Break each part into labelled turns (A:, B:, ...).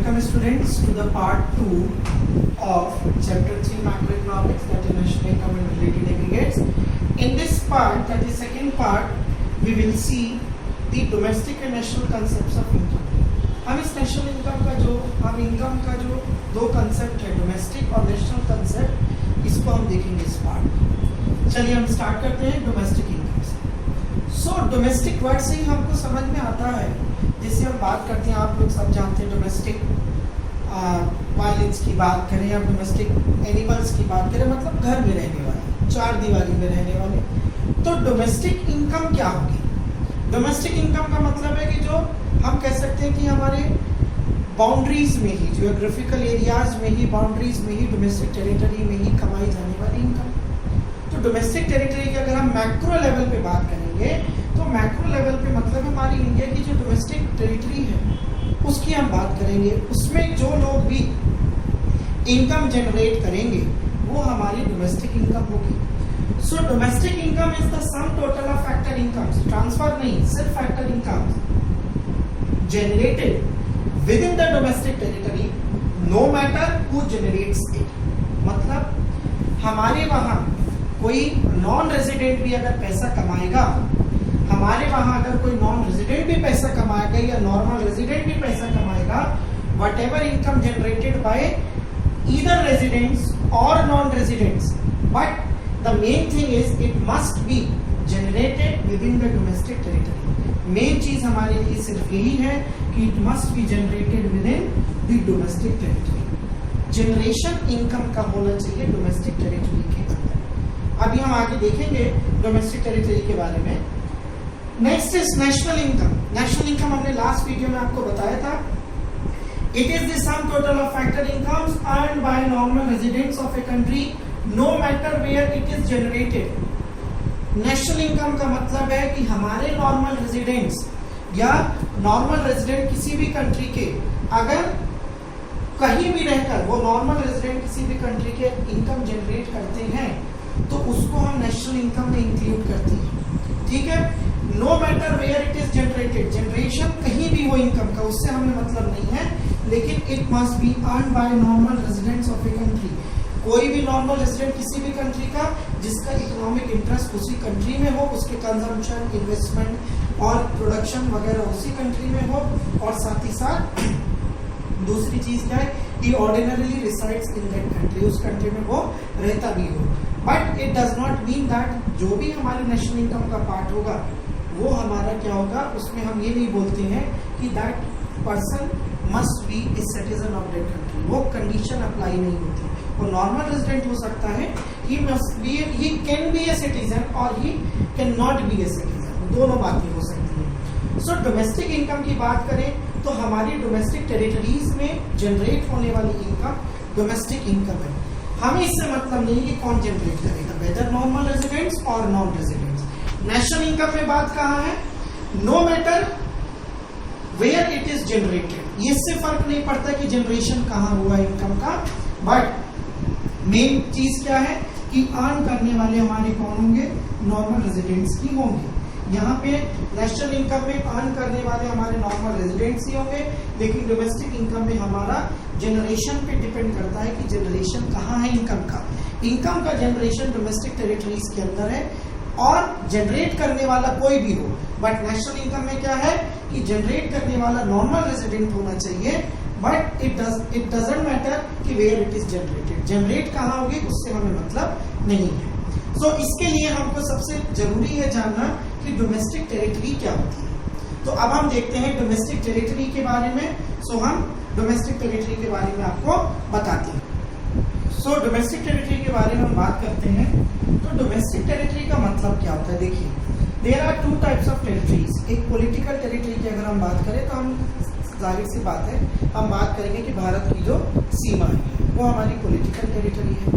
A: welcome students to the part 2 of chapter 3 macroeconomics, that is national income and related aggregates. In this part, that is second part, we will see the domestic and national concepts of income. हम इस national income का जो दो concept है, domestic और national concept, इसको हम देखेंगे इस पार्ट में। चलिए हम स्टार्ट करते हैं डोमेस्टिक इनकम से। सो डोमेस्टिक वर्ड से ही हमको समझ में आता है, जिससे हम बात करते हैं, आप लोग सब जानते हैं डोमेस्टिक वायलेंस की बात करें या डोमेस्टिक एनिमल्स की बात करें, मतलब घर में रहने वाले, चार दीवारी में रहने वाले। तो डोमेस्टिक इनकम क्या होगी? डोमेस्टिक इनकम का मतलब है कि जो हम कह सकते हैं कि हमारे बाउंड्रीज में ही, जियोग्राफिकल एरियाज में ही, बाउंड्रीज में ही, डोमेस्टिक टेरिटरी में ही कमाई जाने वाली इनकम। तो डोमेस्टिक टेरिटरी की अगर हम मैक्रो लेवल पे बात करेंगे, तो मैक्रो लेवल पे मतलब हमारी इंडिया की जो डोमेस्टिक टेरिटरी है उसकी हम बात करेंगे। उसमें जो लोग भी इनकम जनरेट करेंगे वो हमारी डोमेस्टिक इनकम होगी। So domestic income is the sum total of factor incomes, transfer नहीं, सिर्फ factor incomes generated within the domestic territory no matter who generates it. मतलब हमारे वहां कोई नॉन रेजिडेंट भी अगर पैसा कमाएगा, हमारे वहां अगर कोई नॉन रेजिडेंट भी पैसा कमाएगा या नॉर्मल रेजिडेंट भी पैसा कमाएगा, whatever income generated by either residents और non residents, but the main thing is it must be generated within the domestic territory. Main चीज हमारे लिए सिर्फ यही है कि it must be generated within the domestic territory. Generation income का होना चाहिए डोमेस्टिक टेरिटरी के अंदर। अभी हम आगे देखेंगे डोमेस्टिक टेरिटरी के बारे में। Next is national income. National income हमने लास्ट वीडियो में आपको बताया था, it is the sum total of factor incomes earned by normal residents of a country no matter where it is generated. National income का मतलब है कि हमारे नॉर्मल रेजिडेंट्स या नॉर्मल रेजिडेंट किसी भी कंट्री के अगर कहीं भी रहकर वो नॉर्मल रेजिडेंट किसी भी कंट्री के इनकम जनरेट करते हैं तो उसको हम नेशनल इनकम में इंक्लूड करते हैं। ठीक है, no matter where it is generated, generation कहीं भी हो इनकम का, उससे हमें मतलब नहीं है, लेकिन it must be earn by normal residents of a country. कोई भी नॉर्मल रेजिडेंट किसी भी कंट्री का जिसका इकोनॉमिक इंटरेस्ट उसी कंट्री में हो, उसके कंजम्पशन, इन्वेस्टमेंट और प्रोडक्शन वगैरह उसी कंट्री में हो, और साथ ही साथ दूसरी चीज क्या है, he ordinarily resides in that country, उस कंट्री में वो रहता भी हो। But it does not mean that जो भी हमारी नेशनल इनकम का पार्ट होगा वो हमारा क्या होगा, उसमें हम ये नहीं बोलते हैं कि that person must be a citizen of that country. वो कंडीशन अप्लाई नहीं होती। वो नॉर्मल रेजिडेंट हो सकता है, he can be a citizen और he can not be a citizen, दोनों बातें हो सकती हैं। सो डोमेस्टिक इनकम की बात करें तो हमारी डोमेस्टिक टेरिटरीज में जनरेट होने वाली इनकम डोमेस्टिक इनकम है। हमें इससे मतलब नहीं कि कौन जनरेट करेगा, वेदर नॉर्मल रेजिडेंट्स और नॉन रेजिडेंट्स। नेशनल इनकम में बात कहाँ है, no matter where it is generated, इससे फर्क नहीं पड़ता कि जनरेशन कहाँ हुआ इनकम का, बट मेन चीज क्या है कि अर्न करने वाले हमारे कौन होंगे, नॉर्मल रेजिडेंट्स ही होंगे। यहाँ पे नेशनल इनकम में अर्न करने वाले हमारे नॉर्मल रेजिडेंट्स ही होंगे, लेकिन डोमेस्टिक इनकम में हमारा जनरेशन पे डिपेंड करता है कि जनरेशन कहाँ है इनकम का। इनकम का जनरेशन डोमेस्टिक टेरिटरीज के अंदर है और जनरेट करने वाला कोई भी हो, बट नेशनल इनकम में क्या है कि जनरेट करने वाला नॉर्मल रेजिडेंट होना चाहिए, बट इट डजंट मैटर कि where it is generated, generate कहाँ होगी उससे हमें मतलब नहीं है। सो इसके लिए हमको सबसे जरूरी है जानना कि डोमेस्टिक टेरिटरी क्या होती है। तो अब हम देखते हैं डोमेस्टिक टेरिटरी के बारे में। सो हम डोमेस्टिक टेरिटरी के बारे में आपको बताते हैं। सो डोमेस्टिक टेरिटरी के बारे में हम बात करते हैं। तो डोमेस्टिक टेरिटरी का मतलब क्या होता है, देखिए there are two types of territories. एक पॉलिटिकल टेरिटरी की अगर हम बात करें तो हम जाहिर सी बात है हम बात करेंगे कि भारत की जो सीमा है वो हमारी पॉलिटिकल टेरिटरी है,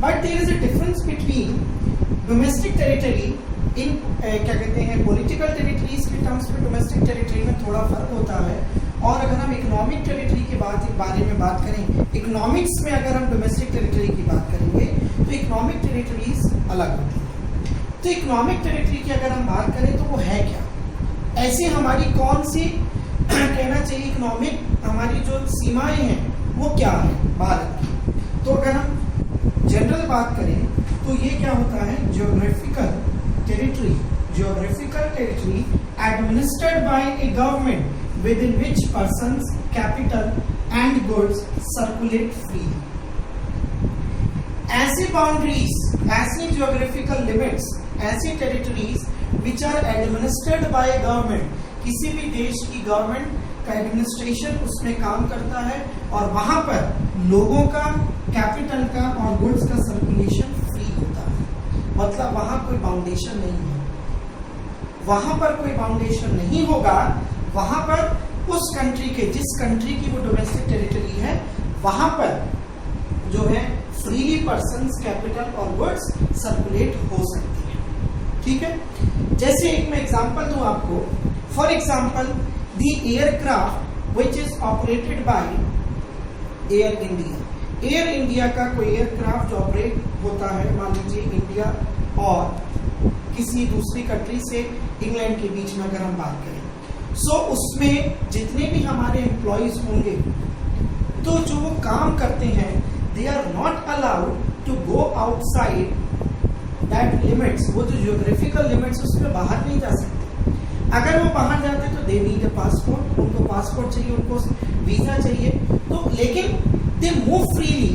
A: but there is a difference between domestic territory in क्या कहते हैं पॉलिटिकल टेरिटरीज के टर्म्स में डोमेस्टिक टेरिटरी में थोड़ा फर्क होता है। और अगर हम इकोनॉमिक टेरिटरी के बारे में बात करें, इकोनॉमिक्स में अगर हम डोमेस्टिक टेरिटरी की बात करेंगे तो इकोनॉमिक टेरिटरीज अलग होती है। तो इकोनॉमिक टेरिटरी की अगर हम बात करें तो वो है क्या, ऐसी हमारी कौन सी कहना चाहिए इकोनॉमिक हमारी जो सीमाएं हैं वो क्या है भारत की। तो अगर हम जनरल बात करें तो ये क्या होता है, geographical territory administered by a government within which persons, capital and goods circulate freely. ऐसी बाउंड्रीज, ऐसी ज्योग्राफिकल लिमिट्स, ऐसी territories which are administered by a government, किसी भी देश की गवर्नमेंट का एडमिनिस्ट्रेशन उसमें काम करता है और वहां पर लोगों का, कैपिटल का और गुड्स का सर्कुलेशन फ्री होता है। मतलब वहां कोई बाउंडेशन नहीं है, वहां पर कोई बाउंडेशन नहीं होगा। वहां पर उस कंट्री के, जिस कंट्री की वो डोमेस्टिक टेरिटरी है, वहां पर जो है फ्रीली पर्सन्स, कैपिटल और गुड्स सर्कुलेट हो सकती है। ठीक है, जैसे एक मैं एग्जांपल दूं आपको। For example the aircraft which is operated by Air India. Air India का कोई एयरक्राफ्ट ऑपरेट होता है, मान लीजिए इंडिया और किसी दूसरी कंट्री से इंग्लैंड के बीच में अगर हम बात करें, सो उसमें जितने भी हमारे एम्प्लॉइज होंगे तो जो वो काम करते हैं, they are not allowed to go outside that limits. वो जो ज्योग्राफिकल लिमिट्स उसमें बाहर नहीं जा सकते। अगर वो बाहर जाते तो दे नीड अ पासपोर्ट, उनको पासपोर्ट चाहिए, उनको वीजा चाहिए। तो लेकिन they move freely,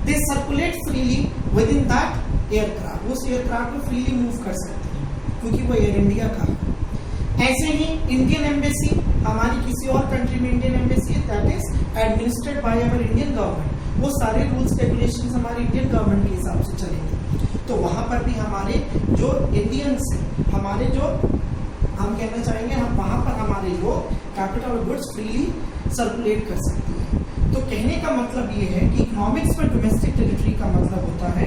A: they circulate freely with in that aircraft. उस एयरक्राफ्ट में फ्रीली मूव कर सकते हैं क्योंकि वो एयर इंडिया का है। ऐसे ही इंडियन एम्बेसी, हमारी किसी और कंट्री में इंडियन एम्बेसी है, that is administered by our Indian government. वो सारे रूल्स रेगुलेशंस हमारे इंडियन गवर्नमेंट के हिसाब से चलेंगे। तो वहां पर भी हमारे जो इंडियंस हैं, हमारे जो हम कहना चाहेंगे, हम वहां पर हमारे लोग कैपिटल और गुड्स फ्रीली सर्कुलेट कर सकती है। तो कहने का मतलब ये है कि इकोनॉमिक्स में डोमेस्टिक टेरिटरी का मतलब होता है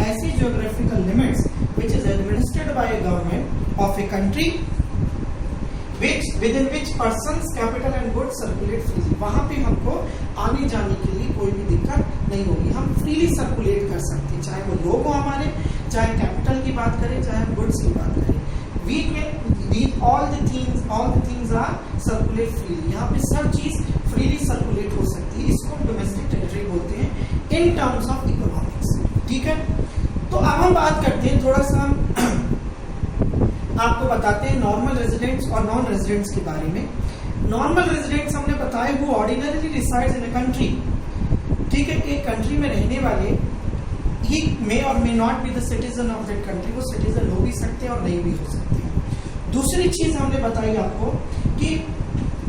A: ऐसी geographical limits which is administered by a government of a country which with in which persons, capital and goods circulate freely. वहां पे हमको आने जाने के लिए कोई भी दिक्कत नहीं होगी, हम फ्रीली सर्कुलेट कर सकते हैं, चाहे वो लोग हो हमारे, चाहे कैपिटल की बात करें, चाहे हम गुड्स की बात करें। We can all the things are circulate freely। यहाँ पे सब चीज फ्रीली सर्कुलेट हो सकती है। इसको डोमेस्टिक टेरिटरी बोलते हैं इन टर्म्स ऑफ इकोनॉमिक्स। ठीक है, तो अब हम बात करते हैं, थोड़ा सा हम आपको बताते हैं नॉर्मल रेजिडेंट्स और नॉन रेजिडेंट्स के बारे में। नॉर्मल रेजिडेंट्स हमने बताया वो ordinarily resides in a country. ठीक है, एक कंट्री में रहने वाले ही मे और may not be the citizen of that country. वो सिटीजन हो भी सकते हैं और नहीं भी हो सकते हैं। दूसरी चीज हमने बताई आपको कि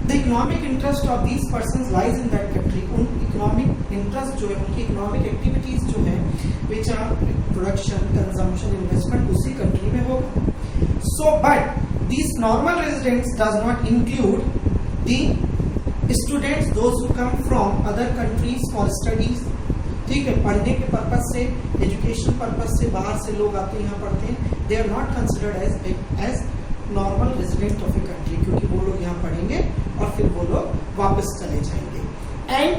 A: the economic interest of these persons lies in that country. उन इकोनॉमिक इंटरेस्ट जो है, उनकी इकोनॉमिक एक्टिविटीज जो है, which are production, consumption, investment, उसी कंट्री में होगा। So but these normal residents does not include the students those who come from other countries for studies. ठीक है, पढ़ने के पर्पज से, एजुकेशन पर्पज से बाहर से लोग आते हैं, यहाँ पढ़ते हैं। They are not considered as normal resident of a country, क्योंकि वो लोग यहाँ पढ़ेंगे और फिर वो लोग वापस चले जाएंगे। एंड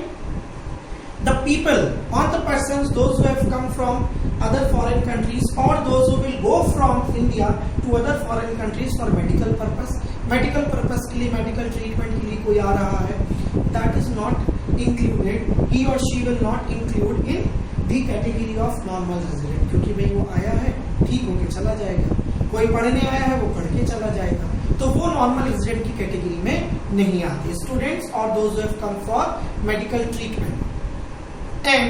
A: द पीपल और the persons those who have come from other foreign countries और those who will go from India to other foreign countries for medical purpose. Medical purpose के लिए, मेडिकल ट्रीटमेंट के लिए कोई आ रहा है, that is not included, he or she will not include in the category of normal resident, क्योंकि भाई वो आया है, ठीक होके चला जाएगा। कोई पढ़ने आया है, वो पढ़ के चला जाएगा, तो वो नॉर्मल रेजिडेंट की कैटेगरी में नहीं आते। स्टूडेंट्स और those who have come for medical treatment. And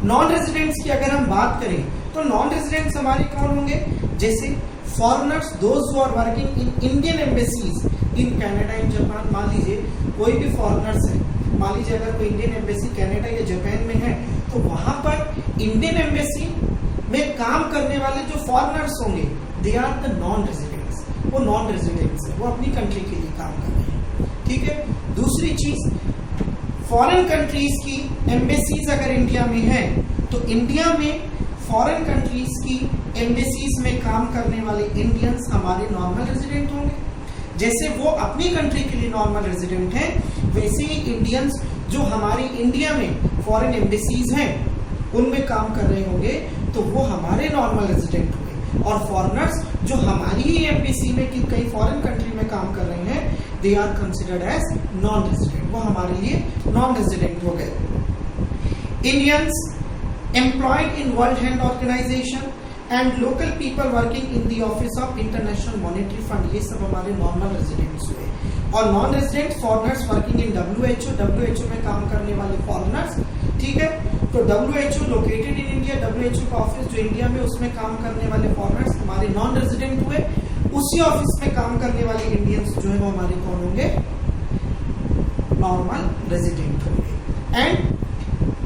A: non residents की अगर हम बात करें तो नॉन रेजिडेंट्स हमारे कौन होंगे, जैसे foreigners those who are working in Indian embassies in Canada and Japan. मान लीजिए कोई भी फॉरेनर्स है, मान लीजिए अगर कोई इंडियन एम्बेसी कनाडा या जापान में है, तो वहां पर इंडियन एम्बेसी में काम करने वाले जो फॉरेनर्स होंगे, they are the non residents. वो नॉन रेजिडेंट्स है, वो अपनी कंट्री के लिए काम कर रहे हैं। ठीक है, दूसरी चीज, फॉरेन कंट्रीज की एम्बेसीज अगर इंडिया में है, तो इंडिया में फॉरेन कंट्रीज की एम्बेसीज में काम करने वाले इंडियंस हमारे नॉर्मल रेजिडेंट होंगे। जैसे वो अपनी कंट्री के लिए नॉर्मल रेजिडेंट हैं, वैसे ही इंडियंस जो हमारी इंडिया में फॉरेन एम्बेसीज हैं उनमें काम कर रहे होंगे, तो वो हमारे नॉर्मल रेजिडेंट होंगे। और फॉरेनर्स जो हमारी ही एम्बेसी में कि कई फॉरेन कंट्री में काम कर रहे हैं, they are considered as non resident, वो हमारे लिए नॉन रेजिडेंट हो गए। Indians employed in World Health Organization and local people working in the office of International Monetary Fund, ये सब हमारे नॉर्मल रेजिडेंट्स हुए। और non resident foreigners working in WHO में काम करने वाले फॉरेनर्स, ठीक है। तो WHO located in India, WHO का ऑफिस जो इंडिया में, उसमें काम करने वाले फॉरेनर्स हमारे नॉन रेजिडेंट हुए। उसी ऑफिस में काम करने वाले इंडियंस जो है वो हमारे कौन होंगे, नॉर्मल रेजिडेंट होंगे। And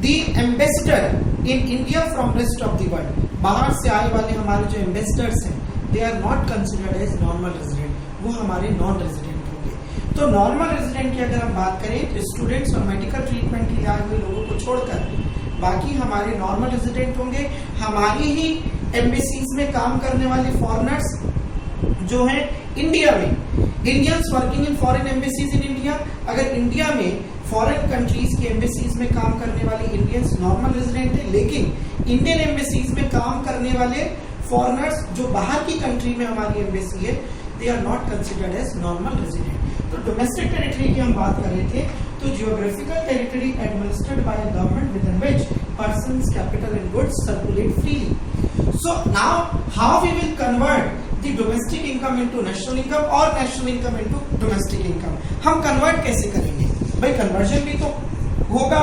A: the ambassador in India from rest of the world, बाहर से आए वाले हमारे जो एम्बेसडर्स हैं, they are not considered as normal resident, वो हमारे नॉन रेजिडेंट होंगे। तो नॉर्मल रेजिडेंट की अगर हम बात करें तो स्टूडेंट्स और मेडिकल ट्रीटमेंट के लिए आए हुए लोगों को छोड़कर बाकी हमारे नॉर्मल रेजिडेंट होंगे। हमारी ही एम्बेसीज में काम करने वाले फॉरेनर्स जो हैं इंडिया में, Indians working in foreign embassies in India, अगर इंडिया में फॉरेन कंट्रीज की एम्बेसीज में काम करने वाले इंडियंस नॉर्मल रेजिडेंट है, लेकिन इंडियन एम्बेसीज में काम करने वाले फॉरेनर्स जो बाहर की कंट्री में हमारी एम्बेसी है, they are not considered as normal resident. तो डोमेस्टिक टेरिटरी की हम बात कर रहे थे, तो geographical territory administered by a government within which persons, capital and goods circulate freely. So now how we will convert the domestic income into national income और national income into domestic income, हम convert कैसे करेंगे भाई? Conversion भी तो होगा।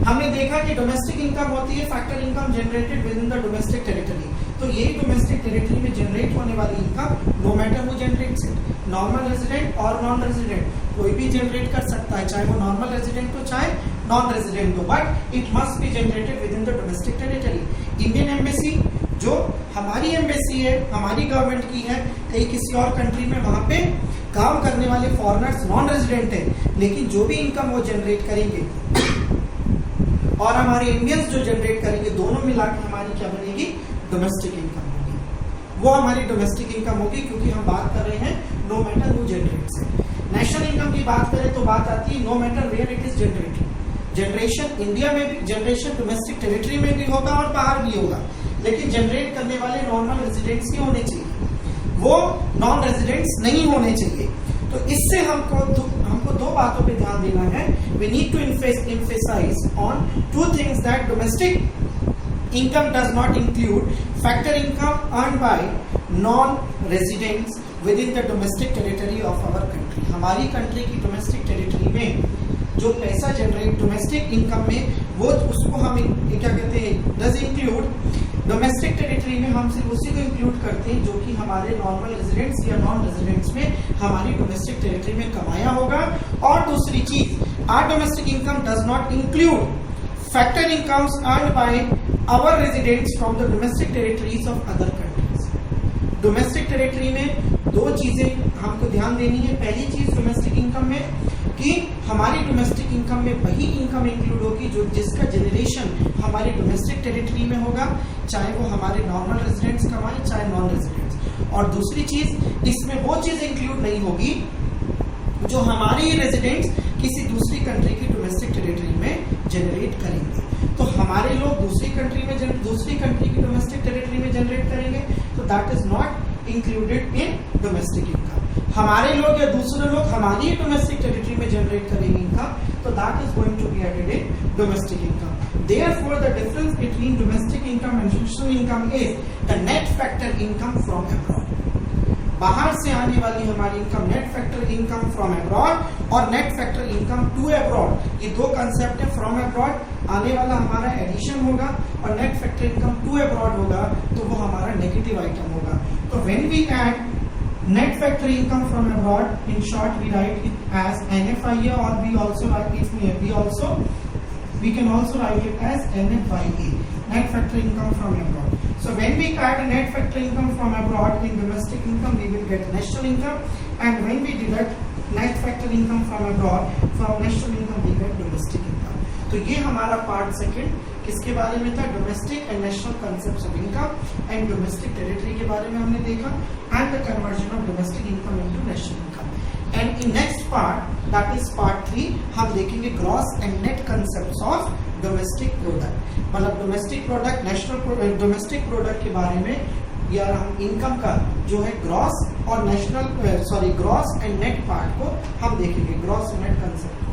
A: हमने देखा कि डोमेस्टिक इनकम होती है factor income generated within the domestic territory, तो यही डोमेस्टिक टेरिटरी में जनरेट होने वाली income, no matter who generates it, normal resident और नॉन रेजिडेंट, कोई भी जनरेट कर सकता है, चाहे वो नॉर्मल रेजिडेंट हो चाहे नॉन रेजिडेंट हो, but it must be generated within the domestic territory. Indian embassy जो हमारी एम्बेसी है, हमारी गवर्नमेंट की है, कहीं किसी और कंट्री में, वहां पे काम करने वाले फॉरेनर्स नॉन रेजिडेंट है, लेकिन जो भी इनकम वो जनरेट करेंगे और हमारे इंडियंस जो जनरेट करेंगे, दोनों मिला के हमारी क्या बनेगी, डोमेस्टिक इनकम होगी। वो हमारी डोमेस्टिक इनकम होगी, क्योंकि हम बात कर रहे हैं no matter who generates it. National income की बात करें तो बात आती है no matter where it is generated, generation India में भी, जनरेशन डोमेस्टिक टेरिटरी में भी होगा और बाहर भी होगा, लेकिन जनरेट करने वाले नॉर्मल रेजिडेंट्स ही होने चाहिए, वो नॉन रेजिडेंट्स नहीं होने चाहिए। तो इससे हमको दो बातों पे ध्यान देना है। We need to emphasize on two things, that domestic income does not include factor income earned by non-residents within the domestic territory of our country। हमारी कंट्री की डोमेस्टिक टेरिटरी में जो पैसा जनरेट डोमेस्टिक इनकम में, वो उसको हम क्या कहते हैं, डज इंक्लूड। डोमेस्टिक टेरिटरी में हम सिर्फ उसी को इंक्लूड करते हैं जो कि हमारे नॉर्मल रेजिडेंट्स या नॉन रेजिडेंट्स में हमारी डोमेस्टिक टेरिटरी में कमाया होगा। और दूसरी चीज, our domestic income does not include factor incomes earned by our residents from the domestic territories of other countries. Domestic territory में दो चीजें हमको ध्यान देनी है। पहली चीज डोमेस्टिक इनकम में कि हमारी डोमेस्टिक इनकम में वही इनकम इंक्लूड होगी जो जिसका जनरेशन हमारी डोमेस्टिक टेरिटरी में होगा, चाहे वो हमारे नॉर्मल रेजिडेंट्स कमाए चाहे नॉन रेजिडेंट्स। और दूसरी चीज, इसमें वो चीज इंक्लूड नहीं होगी जो हमारी रेजिडेंट्स किसी दूसरी कंट्री की डोमेस्टिक टेरिटरी में जनरेट करेंगे। तो हमारे लोग दूसरी कंट्री की डोमेस्टिक टेरिटरी में जनरेट करेंगे, तो that is not included in domestic income. हमारे लोग या दूसरे लोग हमारी डोमेस्टिक टेरिटरी में जनरेट करेंगे इनकम, तो that is going to be added in domestic income. Therefore the difference between domestic income and national income is the net factor income from abroad. बाहर से आने वाली हमारी income, net factor income from abroad और net factor income to abroad, ये दो concept है। From abroad आने वाला हमारा एडिशन होगा और net factor income to abroad होगा, तो वो हमारा नेगेटिव आइटम होगा। तो when we add net factor income from abroad, in short we write it as NFIA, or we also write it, we can also write it as NFIA, net factor income from abroad. So when we add net factor income from abroad in domestic income, we will get national income, and when we deduct net factor income from abroad from national income, we get domestic income. तो ये हमारा part second किसके बारे में था, domestic and national concepts of income and domestic territory के बारे में हमने देखा, and the conversion of domestic income into national income. And in next part, that is part 3, हम देखेंगे gross and net concepts of domestic product. मतलब domestic product, national domestic product के बारे में या हम इनकम का जो है ग्रॉस और ग्रॉस एंड नेट पार्ट को हम देखेंगे, ग्रॉस नेट कंसेप्ट।